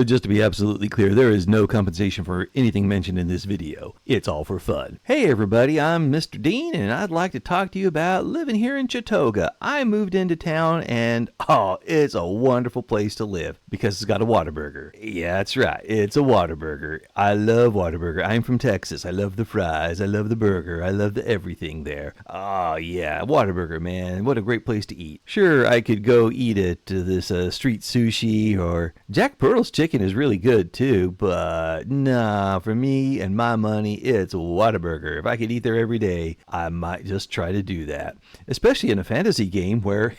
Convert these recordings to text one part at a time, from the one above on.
Just to be absolutely clear, there is no compensation for anything mentioned in this video. It's all for fun. Hey everybody, I'm Mr. Dean, and I'd like to talk to you about living here in Chautauqua. I moved into town, and it's a wonderful place to live because it's got a Whataburger. Yeah, that's right, it's a Whataburger. I love Whataburger. I'm from Texas. I love the fries. I love the burger. I love the everything there. Oh yeah, Whataburger, man. What a great place to eat. Sure, I could go eat at this street sushi, or Jack Pearl's chicken is really good too, but nah, for me and my money, it's Whataburger. If I could eat there every day, I might just try to do that. Especially in a fantasy game where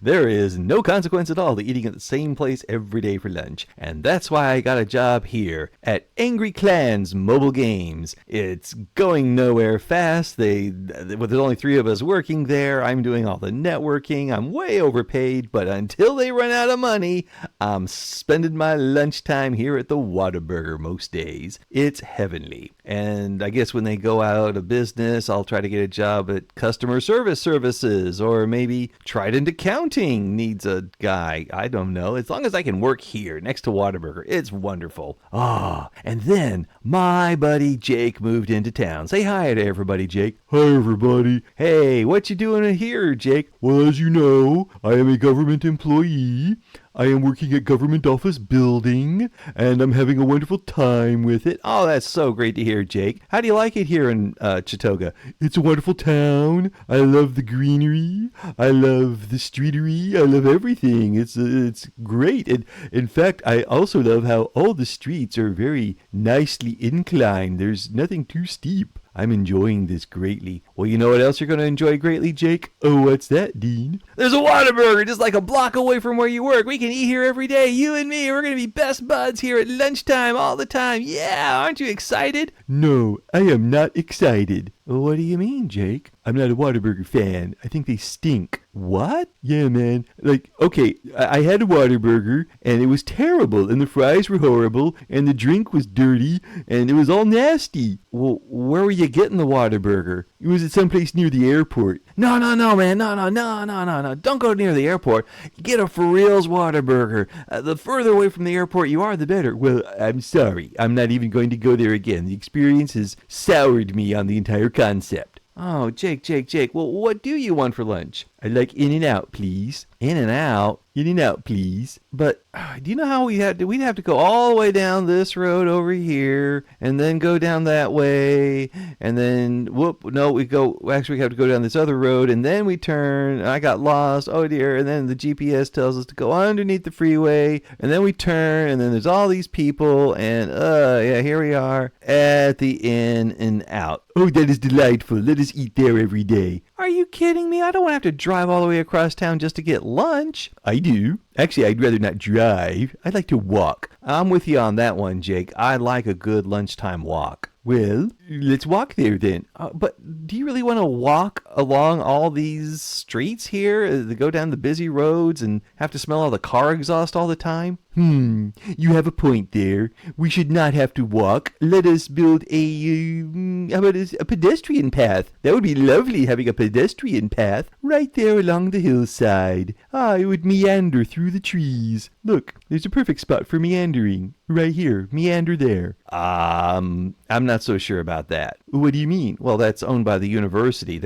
there is no consequence at all to eating at the same place every day for lunch. And that's why I got a job here at Angry Clans Mobile Games. It's going nowhere fast. There's only 3 of us working there. I'm doing all the networking. I'm way overpaid, but until they run out of money, I'm spending my lunchtime here at the Whataburger most days. It's heavenly. And I guess when they go out of business, I'll try to get a job at customer services, or maybe Trident Accounting needs a guy. I don't know. As long as I can work here next to Whataburger, it's wonderful. And then my buddy Jake moved into town. Say hi to everybody, Jake. Hi, everybody. Hey, what you doing here, Jake? Well, as you know, I am a government employee. I am working at government office building, and I'm having a wonderful time with it. Oh, that's so great to hear, Jake. How do you like it here in Chautauqua? It's a wonderful town. I love the greenery. I love the streetery. I love everything. It's great. And in fact, I also love how all the streets are very nicely inclined. There's nothing too steep. I'm enjoying this greatly. Well, you know what else you're going to enjoy greatly, Jake? Oh, what's that, Dean? There's a Whataburger just like a block away from where you work. We can eat here every day. You and me, we're going to be best buds here at lunchtime all the time. Yeah, aren't you excited? No, I am not excited. What do you mean, Jake? I'm not a Whataburger fan. I think they stink. What? Yeah, man. Like, okay, I had a Whataburger, and it was terrible, and the fries were horrible, and the drink was dirty, and it was all nasty. Well, where were you getting the Whataburger? It was at someplace near the airport. No, man. No. Don't go near the airport. Get a for reals Whataburger. The further away from the airport you are, the better. Well, I'm sorry. I'm not even going to go there again. The experience has soured me on the entire concept. Oh, Jake. Well, what do you want for lunch? I'd like In-N-Out, please. In-N-Out? In-N-Out, please. But do you know how we'd have to go all the way down this road over here, and then go down that way, and then we have to go down this other road, and then we turn, and I got lost, oh dear, and then the GPS tells us to go underneath the freeway, and then we turn, and then there's all these people, and here we are at the In-N-Out. Oh, that is delightful. Let us eat there every day. Are you kidding me? I don't want to have to drive all the way across town just to get lunch. I do. Actually, I'd rather not drive. I'd like to walk. I'm with you on that one, Jake. I like a good lunchtime walk. Well, let's walk there then. But do you really want to walk along all these streets here, to go down the busy roads and have to smell all the car exhaust all the time? You have a point there. We should not have to walk. Let us build how about a pedestrian path? That would be lovely, having a pedestrian path right there along the hillside. It would meander through the trees. Look, there's a perfect spot for meandering. Right here. Meander there. I'm not so sure about that. What do you mean? Well, that's owned by the university.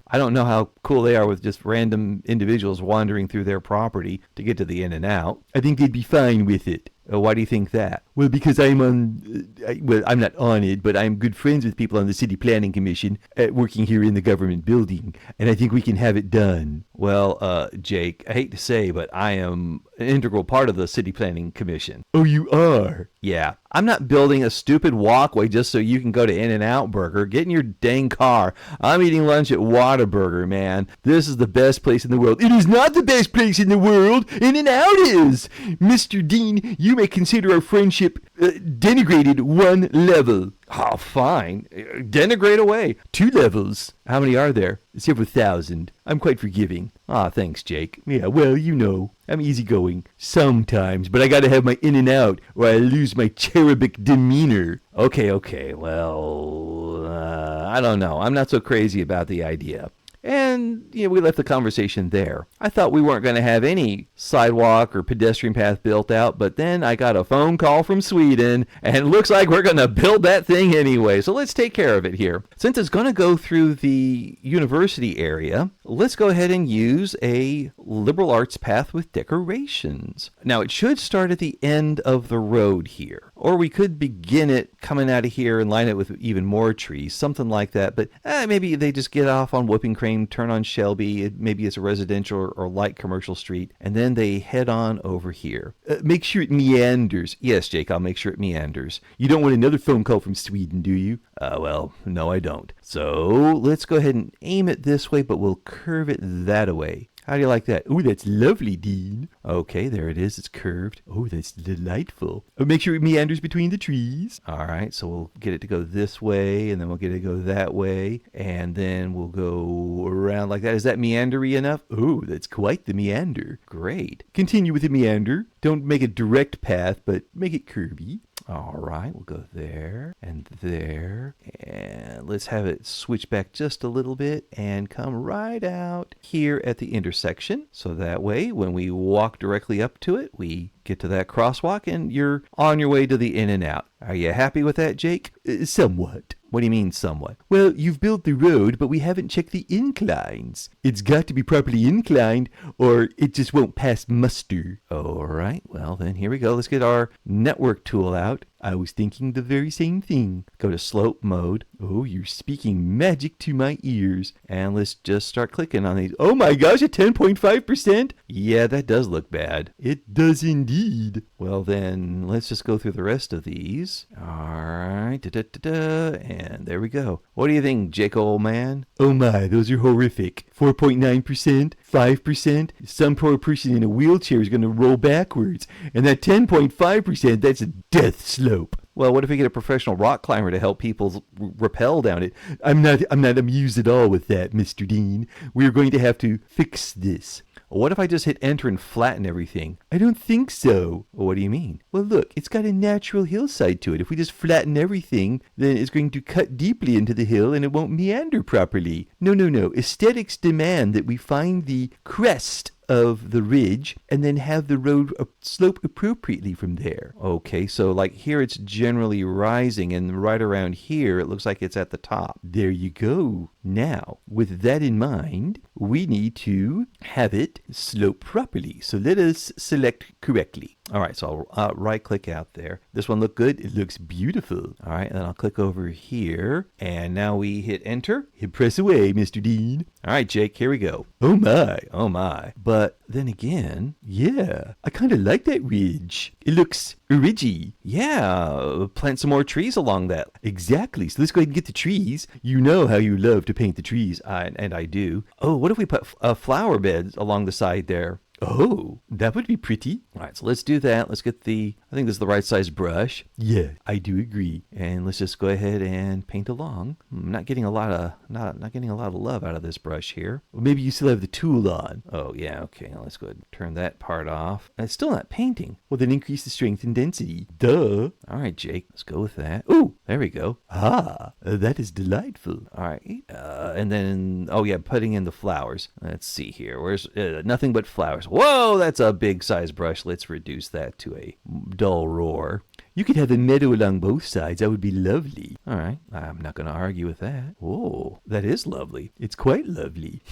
I don't know how cool they are with just random individuals wandering through their property to get to the In-N-Out. I think they'd be fine with it. Why do you think that? Well, because I'm I'm not on it, but I'm good friends with people on the City Planning Commission working here in the government building, and I think we can have it done. Well, Jake, I hate to say, but I am an integral part of the City Planning Commission. Oh, you are? Yeah. I'm not building a stupid walkway just so you can go to In-N-Out Burger. Get in your dang car. I'm eating lunch at Whataburger, man. This is the best place in the world. It is not the best place in the world. In-N-Out is. Mr. Dean, you may consider our friendship denigrated 1 level. Oh, fine. Denigrate away. 2 levels. How many are there? Several thousand. I'm quite forgiving. Thanks, Jake. Yeah, well, you know, I'm easygoing. Sometimes, but I gotta have my In-N-Out or I lose my cherubic demeanor. Okay, well, I don't know. I'm not so crazy about the idea. And, we left the conversation there. I thought we weren't going to have any sidewalk or pedestrian path built out, but then I got a phone call from Sweden, and it looks like we're going to build that thing anyway. So let's take care of it here. Since it's going to go through the university area, let's go ahead and use a liberal arts path with decorations. Now, it should start at the end of the road here, or we could begin it coming out of here and line it with even more trees, something like that. But maybe they just get off on Whooping Crane, turn on Shelby, maybe it's a residential or light commercial street, and then they head on over here. Make sure it meanders. Yes, Jake, I'll make sure it meanders. You don't want another phone call from Sweden, do you? Well, no, I don't. So let's go ahead and aim it this way, but we'll curve it that way. How do you like that? Oh, that's lovely, Dean. Okay, there it is. It's curved. Oh, that's delightful. Make sure it meanders between the trees. All right, so we'll get it to go this way, and then we'll get it to go that way, and then we'll go around like that. Is that meandery enough? Oh, that's quite the meander. Great. Continue with the meander. Don't make a direct path, but make it curvy. All right, we'll go there, and let's have it switch back just a little bit and come right out here at the intersection. So that way, when we walk directly up to it, we get to that crosswalk and you're on your way to the in and out. Are you happy with that, Jake? Somewhat. What do you mean somewhat? Well, you've built the road, but we haven't checked the inclines. It's got to be properly inclined or it just won't pass muster. All right, well then here we go. Let's get our network tool out. I was thinking the very same thing. Go to slope mode. Oh, you're speaking magic to my ears. And let's just start clicking on these. Oh my gosh, at 10.5%? Yeah, that does look bad. It does indeed. Well then, let's just go through the rest of these. All right, and there we go. What do you think, Jake, old man? Oh my, those are horrific. 4.9%, 5%. Some poor person in a wheelchair is going to roll backwards. And that 10.5%, that's a death slope. Well, what if we get a professional rock climber to help people rappel down it? I'm not amused at all with that, Mr. Dean. We're going to have to fix this. What if I just hit enter and flatten everything? I don't think so. What do you mean? Well, look, it's got a natural hillside to it. If we just flatten everything, then it's going to cut deeply into the hill and it won't meander properly. No. Aesthetics demand that we find the crest of the ridge and then have the road slope appropriately from there. Okay, so like here it's generally rising and right around here it looks like it's at the top. There you go. Now, with that in mind, we need to have it slope properly. So let us select correctly. All right, so I'll right click out there. This one look good? It looks beautiful. All right, and then I'll click over here and now we hit enter. Hit press away, Mr. Dean. All right, Jake, here we go. Oh my. Oh my. But then again, yeah, I kind of like that ridge. It looks ridgy. Yeah, plant some more trees along that. Exactly. So let's go ahead and get the trees. You know how you love to paint the trees. And I do. Oh, what if we put flower beds along the side there? Oh, that would be pretty. All right, so let's do that. Let's get I think this is the right size brush. Yeah, I do agree. And let's just go ahead and paint along. I'm not getting a lot of love out of this brush here. Well, maybe you still have the tool on. Oh yeah, okay. Now let's go ahead and turn that part off. And it's still not painting. Well, then increase the strength and density. Duh. All right, Jake. Let's go with that. Ooh, there we go. That is delightful. All right. And then, putting in the flowers. Let's see here. Where's nothing but flowers. Whoa, that's a big size brush. Let's reduce that to a dull roar. You could have a meadow along both sides. That would be lovely. All right. I'm not going to argue with that. Oh, that is lovely. It's quite lovely.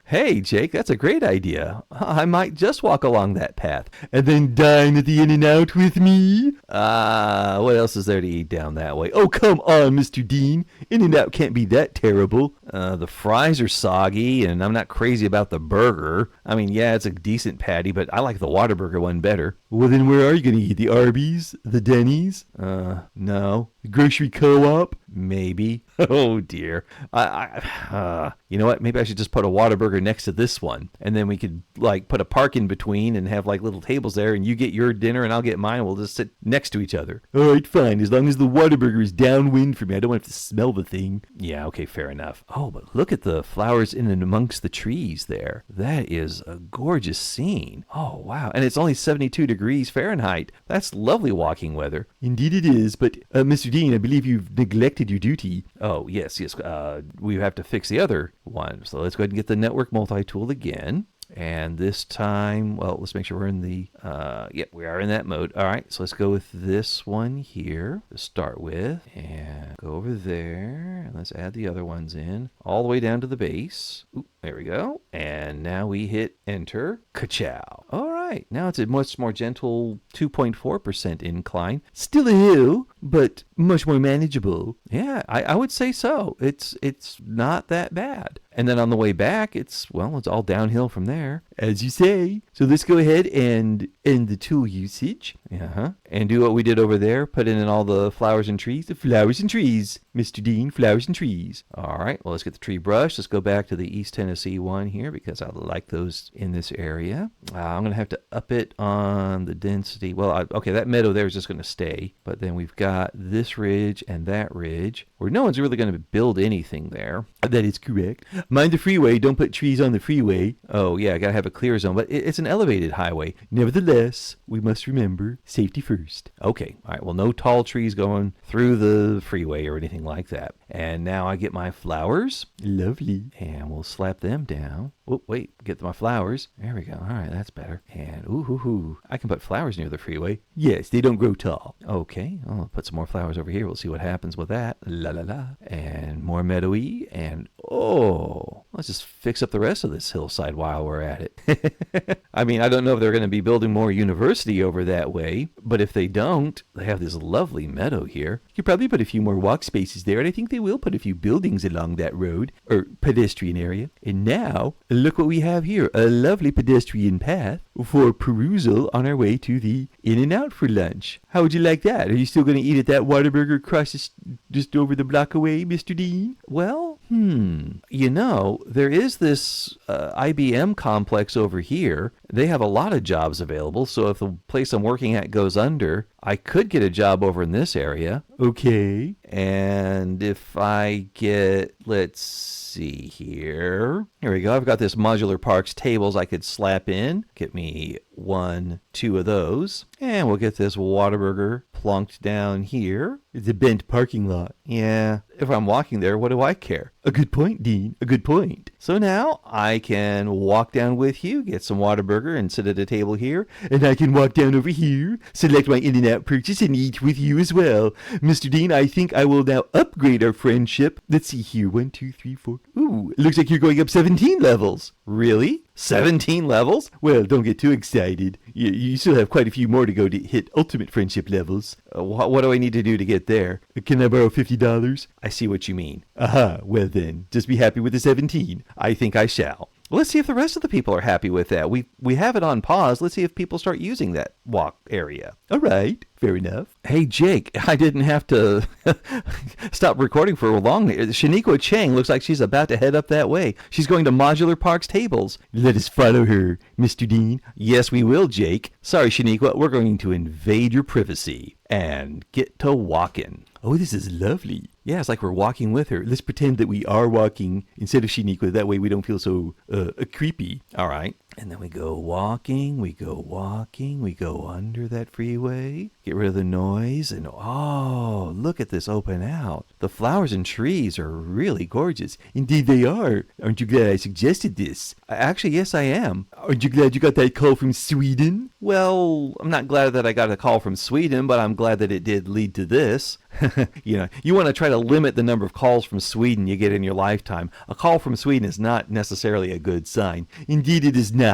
Hey, Jake, that's a great idea. I might just walk along that path. And then dine at the In-N-Out with me? What else is there to eat down that way? Oh, come on, Mr. Dean. In-N-Out can't be that terrible. The fries are soggy, and I'm not crazy about the burger. I mean, yeah, it's a decent patty, but I like the Whataburger one better. Well, then where are you going to eat? The Arby's? The Denny's? No. The grocery co-op? Maybe. Oh, dear. You know what? Maybe I should just put a Whataburger next to this one. And then we could, put a park in between and have, little tables there. And you get your dinner and I'll get mine. And we'll just sit next to each other. All right, fine. As long as the Whataburger is downwind for me. I don't want to have to smell the thing. Yeah, okay, fair enough. Oh, but look at the flowers in and amongst the trees there. That is a gorgeous scene. Oh, wow. And it's only 72 degrees Fahrenheit. That's lovely walking weather. Indeed it is. But, Mr. Dean, I believe you've neglected neglected your duty. Oh, yes. We have to fix the other one. So let's go ahead and get the network multi-tool again. And this time, well, let's make sure we're in the, we are in that mode. All right, so let's go with this one here to start with. And go over there. And let's add the other ones in. All the way down to the base. Oop, there we go. And now we hit enter. Ka-chow. All right, now it's a much more gentle 2.4% incline. Still a hill, but much more manageable. Yeah, I would say so. It's not that bad. And then on the way back, it's all downhill from there. As you say. So let's go ahead and end the tool usage. And do what we did over there. Put in all the flowers and trees. The flowers and trees, Mr. Dean, flowers and trees. All right, well, let's get the tree brush. Let's go back to the East Tennessee one here because I like those in this area. I'm going to have to up it on the density. Well, okay, that meadow there is just going to stay. But then we've got this ridge and that ridge where no one's really going to build anything there. That is correct. Mind the freeway. Don't put trees on the freeway. Oh, yeah, I got to have a clear zone. But it's an elevated highway. Nevertheless, we must remember safety first. Okay, all right, well, no tall trees going through the freeway or anything like that. And now I get my flowers. Lovely. And we'll slap them down. Oh, wait, get my flowers. There we go. All right, that's better. And I can put flowers near the freeway. Yes, they don't grow tall. Okay, I'll put some more flowers over here. We'll see what happens with that. La la la. And more meadowy. And let's just fix up the rest of this hillside while we're at it. I mean, I don't know if they're going to be building more university over that way, but if they don't, they have this lovely meadow here. You could probably put a few more walk spaces there, and I think they will put a few buildings along that road, or pedestrian area. And now, look what we have here, a lovely pedestrian path for perusal on our way to the In-N-Out for lunch. How would you like that? Are you still going to eat at that Whataburger across just over the block away, Mr. Dean? Well, there is this IBM complex over here. They have a lot of jobs available, so if the place I'm working at goes under, I could get a job over in this area. Okay. And if I get, let's see here. Here we go. I've got this modular parks tables I could slap in. Get me 1, 2 of those. And we'll get this Whataburger plunked down here. It's a bent parking lot. Yeah. If I'm walking there, what do I care? A good point, Dean. A good point. So now I can walk down with you, get some Whataburger and sit at a table here. And I can walk down over here, select my In-N-Out purchase, and eat with you as well. Mr. Dean, I think I will now upgrade our friendship. Let's see here. 1, 2, 3, 4. Ooh, it looks like you're going up 17 levels. Really? 17 levels? Well, don't get too excited. You still have quite a few more to go to hit ultimate friendship levels. What do I need to do to get there? Can I borrow $50? I see what you mean. Aha, well then, just be happy with the 17. I think I shall. Let's see if the rest of the people are happy with that. We have it on pause. Let's see if people start using that walk area. All right, fair enough. Hey, Jake, I didn't have to stop recording for long. Shaniqua Chang looks like she's about to head up that way. She's going to Modular Parks Tables. Let us follow her, Mr. Dean. Yes, we will, Jake. Sorry, Shaniqua, we're going to invade your privacy and get to walking. Oh, this is lovely. Yeah, it's like we're walking with her. Let's pretend that we are walking instead of Shaniqua. That way we don't feel so creepy. All right. And then we go walking, we go under that freeway, get rid of the noise, and look at this open out. The flowers and trees are really gorgeous. Indeed they are. Aren't you glad I suggested this? Actually, yes, I am. Aren't you glad you got that call from Sweden? Well, I'm not glad that I got a call from Sweden, but I'm glad that it did lead to this. You want to try to limit the number of calls from Sweden you get in your lifetime. A call from Sweden is not necessarily a good sign. Indeed it is not.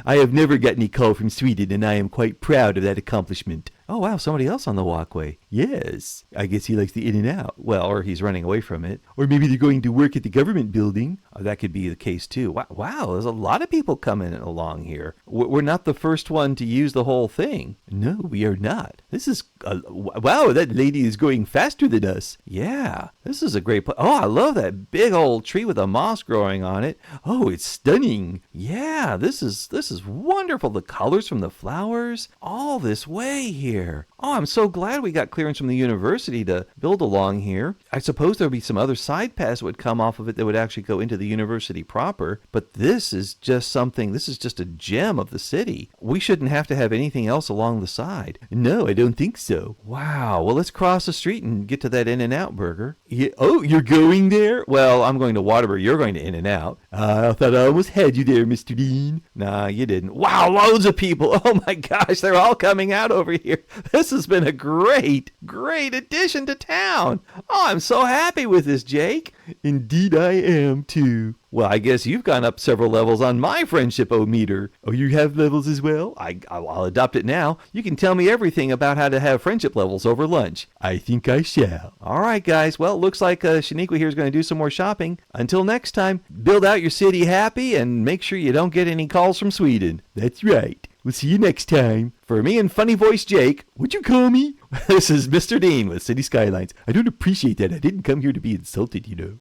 I have never got any call from Sweden, and I am quite proud of that accomplishment. Oh, wow, somebody else on the walkway. Yes, I guess he likes the In-N-Out. Well, or he's running away from it. Or maybe they're going to work at the government building. That could be the case, too. Wow, there's a lot of people coming along here. We're not the first one to use the whole thing. No, we are not. This is... wow, that lady is going faster than us. Yeah, this is a great place. Oh, I love that big old tree with a moss growing on it. Oh, it's stunning. Yeah, this is wonderful. The colors from the flowers, all this way here. Oh, I'm so glad we got clear clearance from the university to build along here. I suppose there'll be some other side paths that would come off of it that would actually go into the university proper. But this is just a gem of the city. We shouldn't have to have anything else along the side. No, I don't think so. Wow. Well, let's cross the street and get to that In-N-Out burger. Yeah, oh, you're going there? Well, I'm going to Whataburger. You're going to In-N-Out. I thought I almost had you there, Mr. Dean. Nah, you didn't. Wow, loads of people. Oh my gosh, they're all coming out over here. This has been a great addition to town. Oh, I'm so happy with this, Jake. Indeed I am, too. Well, I guess you've gone up several levels on my friendship-o-meter. Oh, you have levels as well? I'll adopt it now. You can tell me everything about how to have friendship levels over lunch. I think I shall. All right, guys. Well, it looks like Shaniqua here is going to do some more shopping. Until next time, build out your city happy and make sure you don't get any calls from Sweden. That's right. We'll see you next time. For me and funny voice Jake, what'd you call me? This is Mr. Dean with City Skylines. I don't appreciate that. I didn't come here to be insulted, you know.